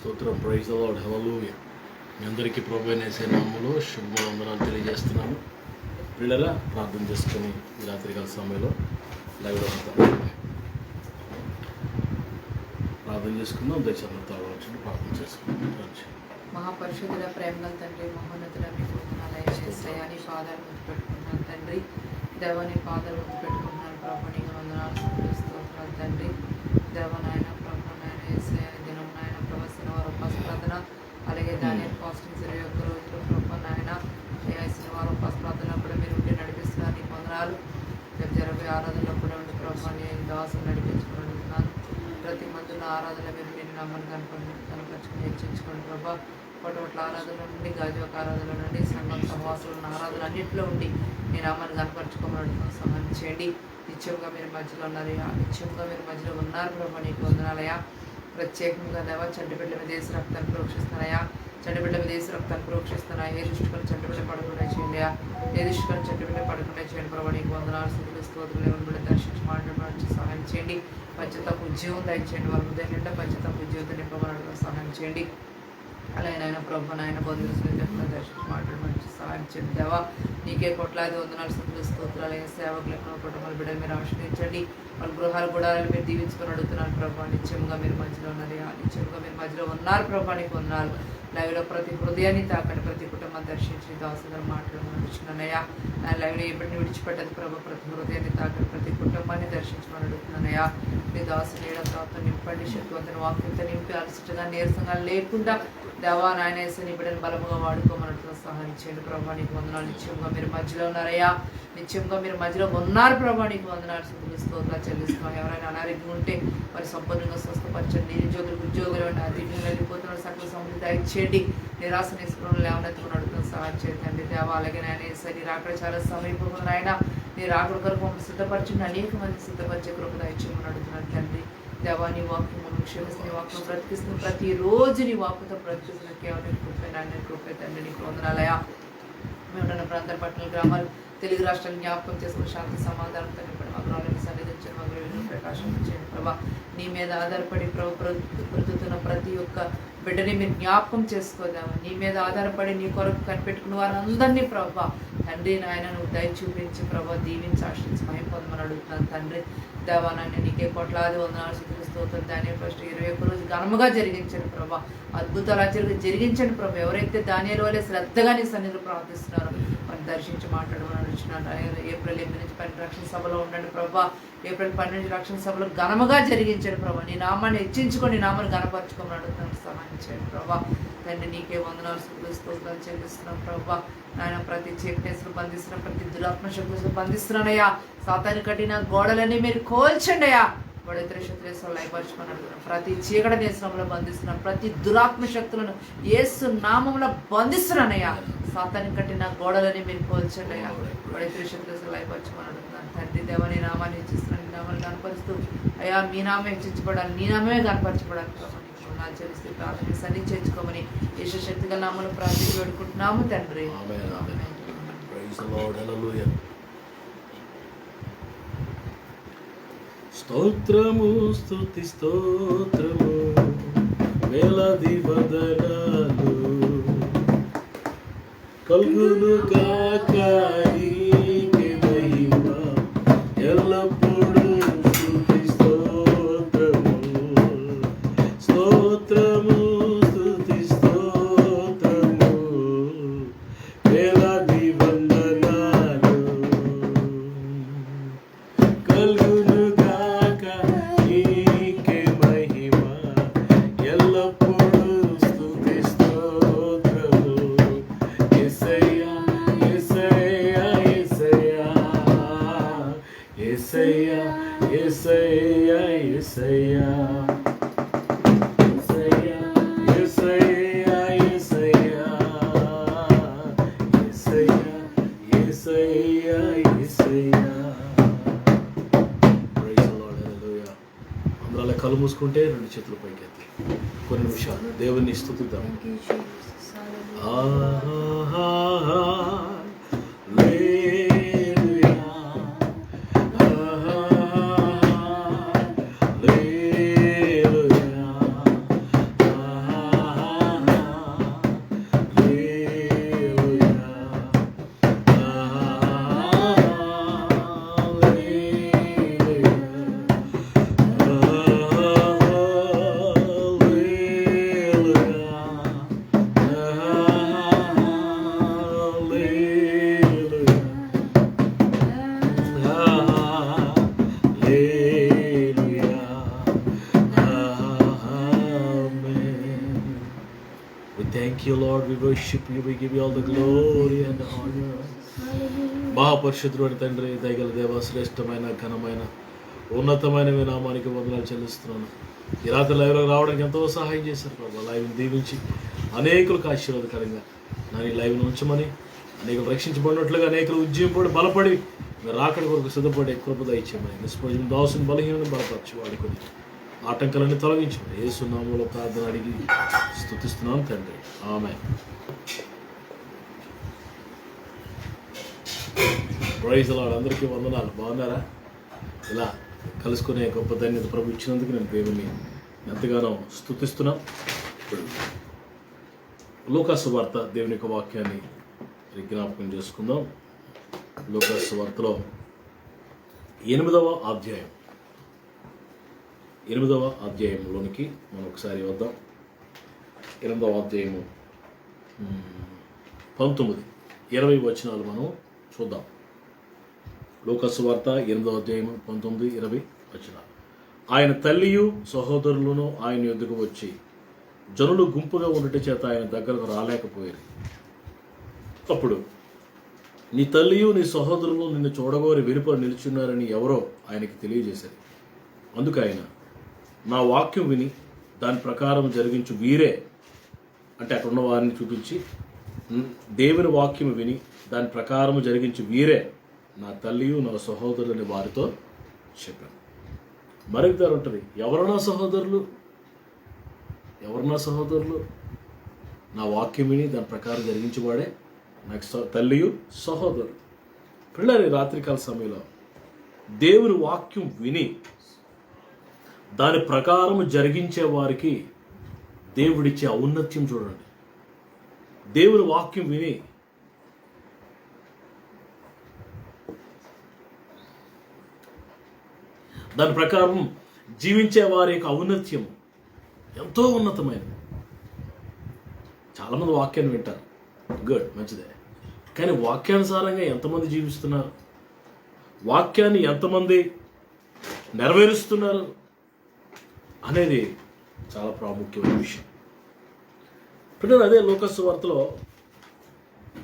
స్తోత్రం. Praise the Lord. హల్లెలూయా. మీ అందరికీ ప్రభువైన యేసయ్య నామములో శుభవందనాలు తెలియజేస్తున్నాను. పిల్లల ప్రార్థన చేసుకొని ఈ రాత్రికాల సమయంలో లైవ్లో ఉంటాం. ప్రార్థన చేసుకుందాం. దయచేసి తాగవచ్చు. ప్రార్థన చేసుకుందాం. మహాపరిశుద్ధుల ప్రేమగల తండ్రి, మహోన్నతుల మీ యేసయ్య పాదాలు ముందు పెట్టుకుంటున్నాను తండ్రి. దేవాని పాదాలు ముందు పెట్టుకుంటున్నాను ప్రభు. నీకు వందనాలు స్తోత్రాలు తండ్రి. దేవనాయన ప్రభు నాయన యేసయ్య దినం నాయన ప్రభు శనివారం ప్రార్థన, అలాగే దాని ఫాస్టింగ్స్ 21 రోజులు ప్రభు నాయన శనివారం ప్రార్థన కూడా మీరు ఉండి నడిపిస్తున్నారు. నీకు వందనాలు. రేపు ఆరాధనలో కూడా ఉండి ప్రభు నేను దాసులు నడిపించుకుంటున్నాను. ప్రతి మందుల ఆరాధన మీరు నేను నమ్మని కనపరుచుకుని హెచ్చించుకోండి ప్రభా. పొటోట్ల ఆరాధన నుండి గాజువాక ఆరాధన నుండి సంఘం సహవాసులను ఆరాధన అన్నింటిలో ఉండి నేను అమ్మని కనపరుచుకోమని సహాయం చేయండి. నిత్యంగా మీరు మధ్యలో ఉన్నారయ్యా, నిత్యంగా మీరు మధ్యలో ఉన్నారు ప్రభా. నీకు వందనాలయ్యా. ప్రత్యేకంగా దేవా చంటిబిడ్డ మీద వేసి రక్తాన్ని ప్రోక్షిస్తున్నాయా, చంటిబిడ్డ మీద వేసి రక్తాన్ని ప్రోక్షిస్తున్నాయా. ఏ దృష్టికొని చంటిబిడ్డ పడకుండా చేయండి, ఏ దృష్టికొని చంటిబిడ్డ పడకుండా చేయండి ప్రభా. నీకు వందనాలు స్థితులు స్తోత్రులు బిడ్డ దర్శించి మాట్లాడడానికి సహాయం చేయండి. పంచతపు ఉద్యోగం దయచేయండి. వాళ్ళ హృదయం నిండా పంచతపు ఉద్యోగం నింపబడడానికి సహాయం చేయండి. అలాగే నాయన ప్రభు నాయన బంధువులు దర్శించి మాట్లాడడానికి సహాయం చేయండి దేవా. నీకే కోట్లాది వందనాలు స్థుతులు స్తోత్రాలు. సేవకులకు కుటుంబాల బిడ్డలు మీరు ఆశీర్వదించండి. వాళ్ళ గృహాలు గుడాలను మీరు దీవించుకొని అడుగుతున్నారు ప్రభా. నిత్యంగా మీరు మధ్యలో ఉన్నారు, నిత్యంగా మీరు మధ్యలో ఉన్నారు ప్రభా. నీకు ఉన్నారు. లైవ్లో ప్రతి హృదయాన్ని తాకండి, ప్రతి కుటుంబాన్ని దర్శించి దాసుగా మాట్లాడుతున్నానయ్యా. నా లైవ్లో ఎప్పటిని విడిచిపెట్టదు ప్రభా. ప్రతి హృదయాన్ని తాకండి, ప్రతి కుటుంబాన్ని దర్శించమని అడుగుతున్నానయ్యా. మీ దాసు నీడతో నింపండి, శక్తివంతుని వాక్యంతో నింపి అలసటగా నీరసంగా లేకుండా దేవా నాయన యేసయ్య నీ బిడ్డను బలముగా వాడుకోమన్నట్టు సహాయం చేయండి ప్రభా. నీకు వందనాలు. నిత్యంగా మీరు మధ్యలో ఉన్నారయ్యా, నిత్యంగా మీరు మధ్యలో ఉన్నారు ప్రభా. నీకు వందనాలు స్థుతులు స్తోత్రాలు చెల్లిస్తున్నాం. ఎవరైనా అనారోగ్యం ఉంటే వారి సంపూర్ణంగా స్వస్థపరచండి. నిరుద్యోగులకు ఉద్యోగులు అధికంగా వెళ్ళిపోతున్న సకల సమృద్ధి దయచేయండి. నిరాశ నిస్పృహలు లేవనెత్తుకుని అడుగుతున్న సహాయం చేయండి దేవా. అలాగే నాయన యేసయ్య నీ రాకడ చాలా సమీపంగా నాయన నీ రాకడ కొరకు సిద్ధపరచండి. అనేక మంది సిద్ధపరిచే కృప దయచేయమని అడుగుతున్నాను తండ్రి దేవా. నీ వాక్యం మనం క్షమిస్తున్న వాక్యం బ్రతికిస్తున్న ప్రతిరోజు నీ వాక్కుతో బ్రతికిస్తున్న కేవలం కృపే నాయన కృపే తండ్రి. నీకు వందనాలయ. మేమున్న ప్రాంతాల పట్టణ గ్రామాలు తెలుగు రాష్ట్రాలు జ్ఞాపకం చేసుకుని శాంతి సమాధానంతో నింపడం మా గృహాలను సన్నిధించండి. మా గృహాలను ప్రకాశం చేయండి ప్రభా. నీ మీద ఆధారపడి బ్రతుకుతున్న ప్రతి ఒక్క బిడ్డని మీరు జ్ఞాపకం చేసుకోదాము. నీ మీద ఆధారపడి నీ కొరకు కనిపెట్టుకున్న వారందరినీ ప్రభా తండ్రి నాయన నువ్వు దయ చూపించి ప్రభా దీవించి ఆశ్రయించి మహిమ పొందమని అడుగుతున్నాను తండ్రి దేవా. నాయన నీకే కోట్లాది వందనాలు స్థుతులు స్తోత్రం. దానియేలు ఫస్ట్ 21 రోజు ఘనముగా జరిగించండి ప్రభా. అద్భుతాలు ఆశ్చర్యంగా జరిగించండి ప్రభా. ఎవరైతే దానియేలు వలె శ్రద్ధగా నీ సన్నిధిలో ప్రార్థిస్తున్నారో వారిని దర్శించి మాట్లాడమని అడుగుతున్నాను. ఏప్రిల్ 8 నుంచి 12 రక్షణ సభలో ఉండండి ప్రభా. ఏప్రిల్ 12 రక్షణ సభలో ఘనముగా జరిగించండి ప్రభా. నీ నామాన్ని హెచ్చించుకొని నీ నామాన్ని ఘనపరచుకోమని అడుగుతున్నాను. సహాయం చేయండి ప్రభా. తండ్రి నీకే వందనాలు స్థుతులు స్తోత్రాలు చెల్లిస్తున్నాం ప్రభా. నాయన ప్రతి చీకటేసులు బంధిస్తున్నాం, ప్రతి దురాత్మ శక్తులు బంధిస్తున్నానయ్యా. సాతాను కట్టిన గోడలన్నీ మీరు కోల్చండి అయ్యా. గొడవ శత్రులు లయపరచుకొని అడుగుతున్నాం. ప్రతి చీకటి దేశంలో బంధిస్తున్నాం, ప్రతి దురాత్మ శక్తులను యేసు నామంలో బంధిస్తున్నానయ్యా. సాతాను కట్టిన గోడలని మీరు కోల్చండి అయ్యా. గొడవ శత్రులు లయపరచుకొని అడుగుతున్నాను తండ్రి దేవా. నీ నామాన్ని హెచ్చిస్తున్నాను, నీ నామాన్ని కనపరుస్తూ అయ్యా మీ నామే హెచ్చించబడాలి, నీ నామే కనపరచబడాలి ప్రభా. చెల్లిస్తే ప్రార్థన సన్ని చేర్చుకోమని యేసు శక్తిగా నామములో ప్రార్థన వేడుకుంటున్నాము తండ్రి. స్తోత్రము స్తుతి స్తోత్రము వేలాది వందనాలు కలుగును గాక నీకే మహిమ ఎల్లప్పుడూ. స్తుతి స్తోత్రము స్తోత్రము స్తుతి స్తోత్రము వేలాది వందనాలు కలుగును గాక నీకే మహిమ ఎల్లప్పుడూ. స్తుతి స్తోత్రము యేసయ్యా యేసయ్యా యేసయ్యా యేసయ్యా యేసయ్యా కళ్ళు మూసుకుంటే 2 చేతులు పైకి ఎత్తి కొన్ని నిమిషాలు దేవుని స్తుతిద్దాం. thank you, Lord. We worship you. We give you all the glory and honor. మహాపరిశుద్ధుడు తండ్రి, దయగల దేవ, శ్రేష్టమైన ఘనమైన ఉన్నతమైన మీ నామానికి వందనాలు చెల్లిస్తున్నాను. ఈ రాత్రి లైవ్లో రావడానికి ఎంతో సహాయం చేశారు ప్రభావ. లైవ్ని దీవించి అనేకులకు ఆశీర్వాదకరంగా నన్ను ఈ లైవ్ను ఉంచమని, అనేకులు రక్షించబడినట్లుగా అనేకులు ఉజ్జీంపడి బలపడి మీరు రాకడి కొరకు సిద్ధపడి కృప దయచేయమని, నిష్ప్రయోజనం దాసుని బలహీనని బలపరచు వాడుకొని ఆటంకాలన్నీ తొలగించమని యేసు నామములో ప్రార్థన అడిగి స్తుతిస్తున్నాను తండ్రి. ఆమేన్. Praise the Lord. అందరికీ వందనాలు. బాగున్నారా? ఇలా కలుసుకునే గొప్ప ధన్యత ప్రభు ఇచ్చినందుకు నేను దేవుని ఎంతగానో స్తుతిస్తున్నాను. లూకాసు వార్త దేవుని యొక్క వాక్యాన్ని జ్ఞాపకం చేసుకుందాం. లూకాసు వార్తలో 8వ అధ్యాయంలోనికి మనం ఒకసారి వద్దాం. 8వ అధ్యాయము 19-20 వచనాలు మనం చూద్దాం. లూకాసు వార్త 8వ అధ్యాయము 19-20 వచనాలు. ఆయన తల్లియు సహోదరులను ఆయన యొద్దకు వచ్చి జనులు గుంపుగా ఉండట చేత ఆయన దగ్గరకు రాలేకపోయారు. అప్పుడు నీ తల్లియు నీ సహోదరులు నిన్ను చూడగోరి వెలుపల నిలుచున్నారని ఎవరో ఆయనకి తెలియజేశారు. అందుకు ఆయన, నా వాక్యం విని దాని ప్రకారం జరిగించు వీరే, అంటే అక్కడ ఉన్న వారిని చూపించి, దేవుని వాక్యం విని దాని ప్రకారం జరిగించు వీరే నా తల్లియు నా సహోదరులని వారితో చెప్పాను. మరొక దారి ఉంటుంది, ఎవరు నా సహోదరులు? నా వాక్యం విని దాని ప్రకారం జరిగించేవాడే నాకు తల్లియు సహోదరులు. పిల్లలు రాత్రికాల సమయంలో దేవుని వాక్యం విని దాని ప్రకారం జరిగించే వారికి దేవుడిచ్చే ఔన్నత్యం చూడండి. దేవుని వాక్యం విని దాని ప్రకారం జీవించే వారి యొక్క ఔన్నత్యం ఎంతో ఉన్నతమైనది. చాలామంది వాక్యాన్ని వింటారు, గుడ్, మంచిదే. కానీ వాక్యానుసారంగా ఎంతమంది జీవిస్తున్నారు, వాక్యాన్ని ఎంతమంది నెరవేరుస్తున్నారు అనేది చాలా ప్రాముఖ్యమైన విషయం. పిల్లలు అదే లూకాసు వార్తలో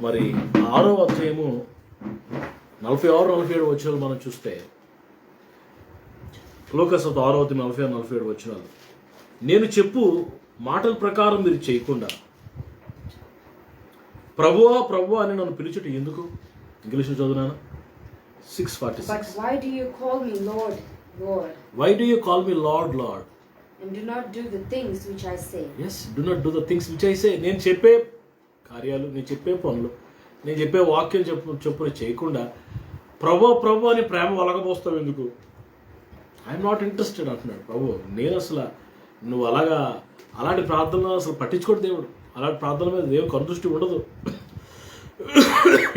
మరి 6వ అధ్యాయము 46-47 వచనాలు మనం చూస్తే, లూకాసు 6వ అధ్యాయం 46-47 వచనాలు, నేను చెప్పు మాటల ప్రకారం మీరు చేయకుండా ప్రభువా ప్రభువా అని నన్ను పిలుచుట ఎందుకు? ఇంగ్లీష్లో చదువునాను. 6:46. But why do you call me Lord, Lord? Why do you call me Lord, Lord? And do not do the things which I say. Yes, do not do the things which I say. నేను చెప్పే కార్యాలు, నేను చెప్పే పనులు, నేను చెప్పే వాక్యం చెప్పులు చేయకుండా ప్రభు అని ప్రేమ వలగబోస్తావు ఎందుకు? ఐఎమ్ నాట్ ఇంట్రెస్టెడ్ అంటున్నాడు ప్రభు. నేను అసలు నువ్వు అలాంటి ప్రార్థనలు అసలు పట్టించుకోడు దేవుడు. అలాంటి ప్రార్థన మీద దేవుడు కనుదృష్టి ఉండదు.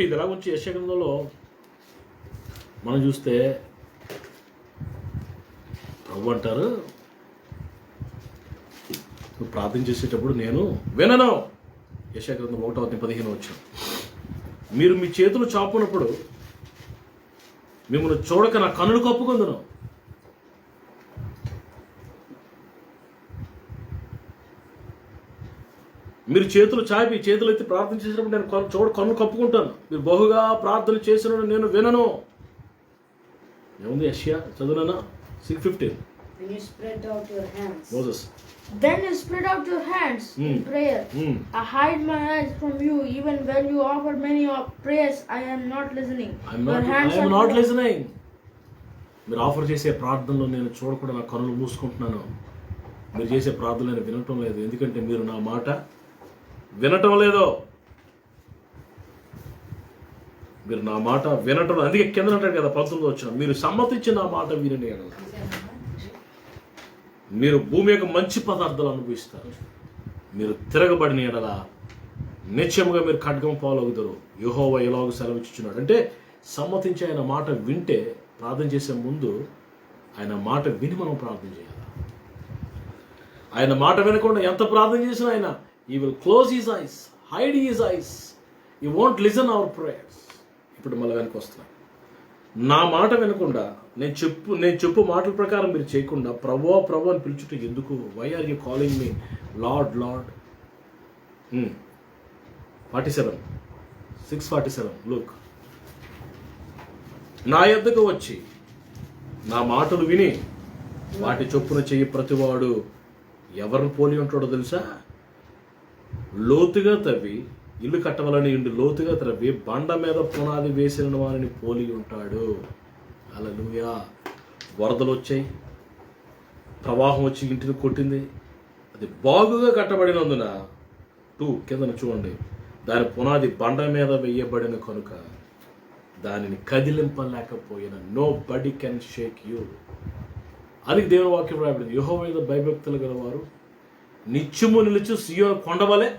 ఇది ఎలా వచ్చి యెషయా గ్రంథంలో మనం చూస్తే ప్రభు అంటారు, నువ్వు ప్రార్థన చేసేటప్పుడు నేను వినను. యెషయా గ్రంథం 1:15 వచ్చాను. మీరు మీ చేతులు చాపునప్పుడు మిమ్మల్ని చూడక నా కన్నులు కప్పుకుందును. మీరు చేతులు చాపి చేతులు ఎత్తి ప్రార్థన చేసినప్పుడు నేను కన్ను కప్పుకుంటాను. మీరు బహుగా ప్రార్థన చేసిన నేను వినను. ఏముంది యెషయా చదువునా? 6:15. When you spread out your hands. Moses. Then you spread out your hands in prayer. I hide my eyes from you, even when you offer many prayers. I am not listening. I am not listening. మీరు offer చేసే ప్రార్థనలో నేను చూడకుండా నా కన్నులు మూసుకుంటున్నాను. మీరు చేసే ప్రార్థనలు నేను వినటం లేదు. ఎందుకంటే మీరు నా మాట వినటం లేదు. మీరు నా మాట వినటం, అందుకే కింద అంటాడు కదా 19 వచ్చిన, మీరు సమ్మతించి నా మాట వినండి అన్న. మీరు భూమి యొక్క మంచి పదార్థాలు అనుభవిస్తారు. మీరు తిరగబడిన ఎడల నిత్యముగా మీరు ఖడ్గం పాలవుతారు. యెహోవా ఎలాగో సెలవిచ్చుచున్నాడు. అంటే సమ్మతించి ఆయన మాట వింటే, ప్రార్థన చేసే ముందు ఆయన మాట విని మనం ప్రార్థన చేయాలి. ఆయన మాట వినకుండా ఎంత ప్రార్థన చేసినా ఆయన he will close his eyes, hide his eyes. He won't listen our prayers. ఇప్పుడు మళ్ళీ వెనక్కి వస్తున్నా. నా మాట వినకుండా నేను చెప్పు మాటల ప్రకారం మీరు చేయకుండా ప్రభు అని పిలుచుట ఎందుకు? Why are you calling me lord lord? 47 6:47 Luke. నా యొద్దకు వచ్చి నా మాటలు విని వాటి చొప్పున చెయ్యి ప్రతివాడు ఎవరిని పోలి ఉంటాడో తెలుసా? లోతుగా తవ్వి ఇల్లు కట్టవాలని ఇండు లోతుగా త్రవ్వి బండ మీద పునాది వేసిన వారిని పోలి ఉంటాడు. హల్లెలూయా. వరదలు వచ్చాయి, ప్రవాహం వచ్చి ఇంటిని కొట్టింది. అది బాగుగా కట్టబడినందున 2 కిందన చూడండి, దాని పునాది బండ మీద వేయబడిన కనుక దానిని కదిలింపలేకపోయిన. Nobody can shake you. అది దేవుని వాక్యం రాయబడింది. యెహోవా మీద భయభక్తులు గలవారు నిత్యము నిలిచి సియోను కొండవలే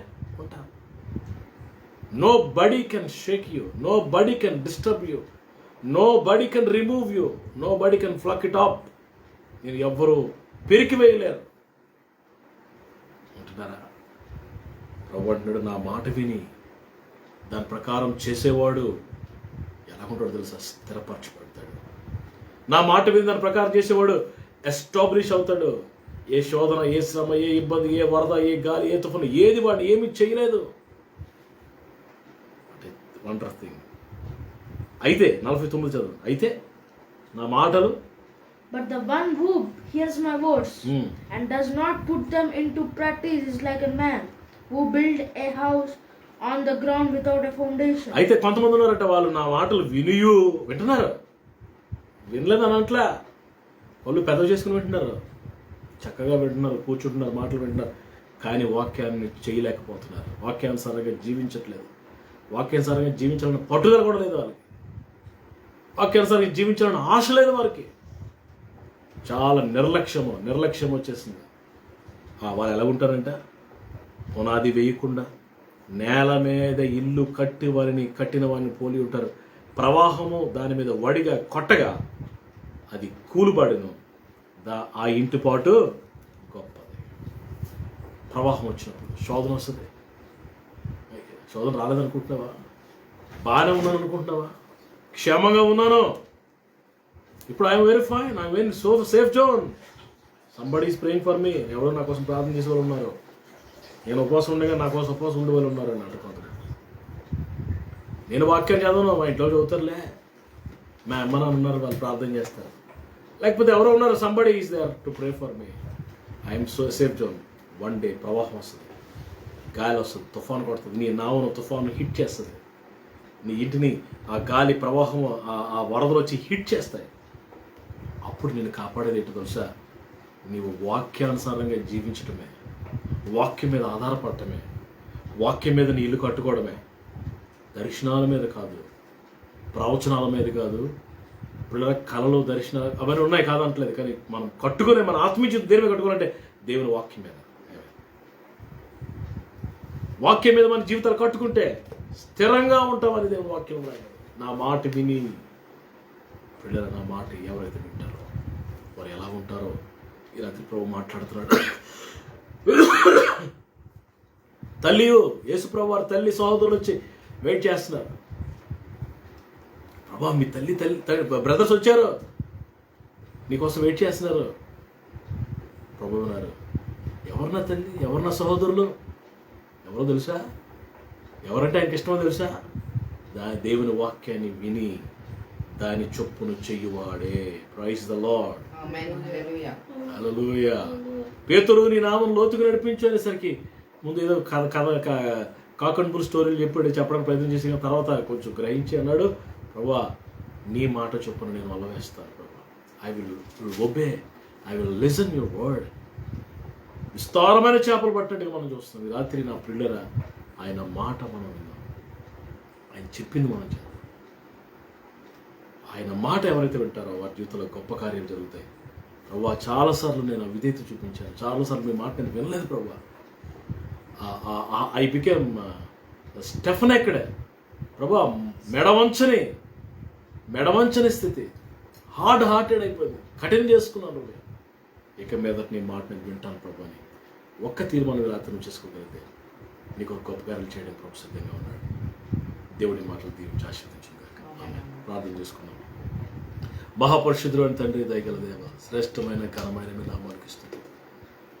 ఉంటారు. Nobody can shake you, nobody can disturb you, nobody can remove you, nobody can pluck it up. నేను ఎవ్వరూ పెరికి వేయలేరు అంటున్నారా? ప్రభు అంటున్నాడు, నా మాట విని దాని ప్రకారం చేసేవాడు ఎలాగుంటాడో తెలుసా? స్థిరపరచబడతాడు. నా మాట విని దాని ప్రకారం చేసేవాడు ఎస్టాబ్లిష్ అవుతాడు. ఏ శోధన, ఏ శ్రమ, ఏ ఇబ్బంది, ఏ వరద, ఏ గాలి, ఏ తుఫాను ఏది వాడిని ఏమీ చేయలేదు. అంటే వండర్ థింగ్. అయితే 49 చదువు. అయితే నా మాటలు But the one who hears my words and does not put them into practice is like a man who built a house on the ground without a foundation. అయితే కొంతమంది ఉన్నారట, వాళ్ళు నా మాటలు వింటున్నారు, వినలేదు అని అంట్లా, వాళ్ళు పెద్దవి చేసుకుని వింటున్నారు, చక్కగా వింటున్నారు, కూర్చుంటున్నారు, మాటలు వింటున్నారు, కానీ వాక్యాన్ని చేయలేకపోతున్నారు. వాక్యానుసారంగా జీవించట్లేదు. వాక్యానుసారంగా జీవించాలని పట్టుదల కూడా లేదు వాళ్ళకి. వాక్యానుసారంగా జీవించాలని ఆశ లేదు వారికి. చాలా నిర్లక్ష్యం వచ్చేసింది. వాళ్ళు ఎలా ఉంటారంట? పునాది వేయకుండా నేల మీద ఇల్లు కట్టిన వారిని పోలి ఉంటారు. ప్రవాహము దాని మీద వడిగా కొట్టగా అది కూలుబడిను, ఆ ఇంటి పాటు గొప్పది. ప్రవాహం వచ్చినప్పుడు శోధన వస్తుంది. శోధన రాలేదనుకుంటున్నావా? బాగానే ఉన్నాను అనుకుంటున్నావా? క్షేమంగా ఉన్నాను, ఇప్పుడు I'm very fine, I'm very safe zone. Somebody is praying for me. ఎవరో నా కోసం ప్రార్థన చేసే వాళ్ళు ఉన్నారు. నేను ఉపవాసం ఉండగా నా కోసం ఉపవాసం ఉండే వాళ్ళు ఉన్నారు అన్నట్టు కొందరు. నేను వాక్యం చదవను, మా ఇంట్లో చదువుతారులే, మా అమ్మ నాన్న ఉన్నారు, వాళ్ళు ప్రార్థన చేస్తారు. లేకపోతే ఎవరో ఉన్నారు, somebody is there to pray for me. I'm safe zone. One day ప్రవాహం వస్తుంది, గాలి వస్తుంది, తుఫాను కొడుతుంది, నీ నావును తుఫాను హిట్ చేస్తుంది, నీ ఇంటిని ఆ గాలి ప్రవాహం ఆ వరదలు వచ్చి హిట్ చేస్తాయి. అప్పుడు నేను కాపాడేది ఏంటో తెలుసా? నీవు వాక్యానుసారంగా జీవించటమే, వాక్యం మీద ఆధారపడటమే, వాక్యం మీద నీ ఇల్లు కట్టుకోవడమే. దర్శనాల మీద కాదు, ప్రవచనాల మీద కాదు, పిల్లల కళలు, దర్శనాలు అవన్నీ ఉన్నాయి కాదంటలేదు, కానీ మనం కట్టుకునే మన ఆత్మీయ దేని మీద కట్టుకోవాలంటే దేవుని వాక్యం మీద. వాక్యం మీద మన జీవితాలు కట్టుకుంటే స్థిరంగా ఉంటామని దేవుని వాక్యం రాయదు. నా మాట విని పిల్లల, నా మాట ఎవరైతే వింటారో వారు ఎలా ఉంటారో ఈ రాత్రి ప్రభు మాట్లాడుతున్నాడు. తల్లియు యేసుప్రభు వారి తల్లి సహోదరులు వచ్చి వెయిట్ చేస్తున్నారు. ప్రభా, మీ తల్లి బ్రదర్స్ వచ్చారు, నీకోసం వెయిట్ చేస్తున్నారు. ప్రభు అన్నారు, ఎవరు నా తల్లి, ఎవరు నా సహోదరులు, ఎవరో తెలుసా? ఎవరంటే ఆయనకి ఇష్టమో తెలుసా? దేవుని వాక్యాన్ని విని దాని చొప్పును చెయ్యువాడే. Praise the Lord. హల్లెలూయా. పేతురు నీ నామం లోతుకు నడిపించు అనేసరికి ముందు ఏదో కాకండ్పూర్ స్టోరీలు చెప్పడానికి ప్రయత్నం చేసిన తర్వాత కొంచెం గ్రహించి అన్నాడు, ప్రభా నీ మాట చొప్పున నేను వల్ల వేస్తాను ప్రభా. I will obey, I will listen your word. విస్తారమైన చేపలు పట్టడానికి మనం చూస్తాం. ఈ రాత్రి నా పిల్లరా, ఆయన మాట మనం విన్నాం, ఆయన చెప్పింది మనం చేద్దాం. ఆయన మాట ఎవరైతే వింటారో వారి జీవితంలో గొప్ప కార్యాలు జరుగుతాయి. ప్రభా, చాలాసార్లు నేను విధేయత చూపించాను, చాలాసార్లు మీ మాట నేను వినలేదు ప్రభా. ఐ బికేమ్ స్టెఫన్ ఎక్కడే ప్రభా, మెడవంచని స్థితి, హార్టెడ్ అయిపోయింది, కఠినం చేసుకున్నాను. ఇక మీద నీ మాట నేను వింటాను ప్రభా అని ఒక్క తీర్మానం రాత్రి చేసుకోగలిగితే నీకు ఒక గొప్ప కార్యాలు చేయడం ప్రభు సిద్ధంగా ఉన్నాడు. దేవుడి మాటలు దీవించి ఆశీర్వదించుగాక. ప్రార్థన చేసుకున్నాం. మహాపరిశుద్ధుడు అని తండ్రి, దయగల దేవ, శ్రేష్టమైన ఘనమైన మీ నామానికి స్తుతి.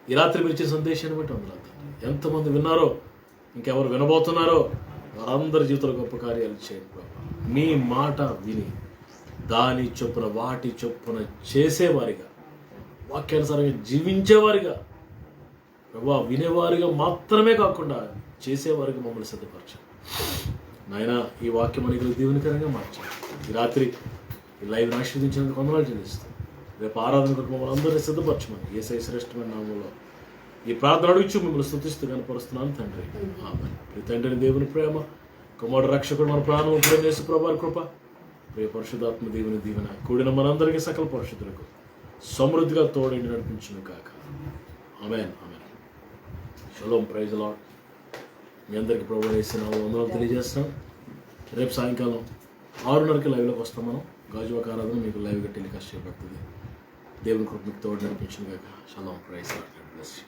ఈ రాత్రి మీరు ఇచ్చే సందేశాన్ని బట్టి వందనాలు తండ్రి. ఎంతమంది విన్నారో ఇంకెవరు వినబోతున్నారో వారందరి జీవితంలో గొప్ప కార్యాలు చేయండి ప్రభా. మీ మాట విని దాని చొప్పున వాటి చొప్పున చేసేవారిగా, వాక్యానుసారంగా జీవించేవారిగా ప్రభా, వినేవారిగా మాత్రమే కాకుండా చేసేవారిగా మమ్మల్ని సిద్ధపరచండి నాయన. ఈ వాక్యం మనకి దీవెనకరంగా మార్చండి. ఈ రాత్రి ఈ లైవ్ని ఆశీర్వదించినందుకు వందనాలు చెల్లిస్తాం. రేపు ఆరాధన కొరకు మమ్మల్ని అందరినీ సిద్ధపరచమని యేసయ్య శ్రేష్టమైన నామంలో ఈ ప్రార్థన అడుగుచు మిమ్మల్ని స్తుతిస్తూ కనపరుస్తున్నాను తండ్రి. ఆమేన్. ప్రియ తండ్రిని దేవుని ప్రేమ, కుమారుడు రక్షకుడు మన ప్రాణం ప్రేమ యేసు ప్రభువారి కృప, ప్రియ పరిశుద్ధాత్మ దేవుని దీవెన కూడిన మనందరికీ సకల పరిశుద్ధులకు సమృద్ధిగా తోడైండి నడిపించును కాక. ఆమేన్. ఆమేన్. షలోం. Praise the Lord. మీ అందరికీ ప్రభువు యేసు నామములో వందనాలు తెలియజేస్తున్నాం. రేపు సాయంకాలం 6:30కి లైవ్లోకి వస్తాం మనం. గాజువాక ఆరాధన మీకు లైవ్గా టెలికాస్ట్ చేయబడుతుంది. దేవుని కృప మీకు తోడు నడిపించును కాక. షలోం. Praise the lord. God bless you.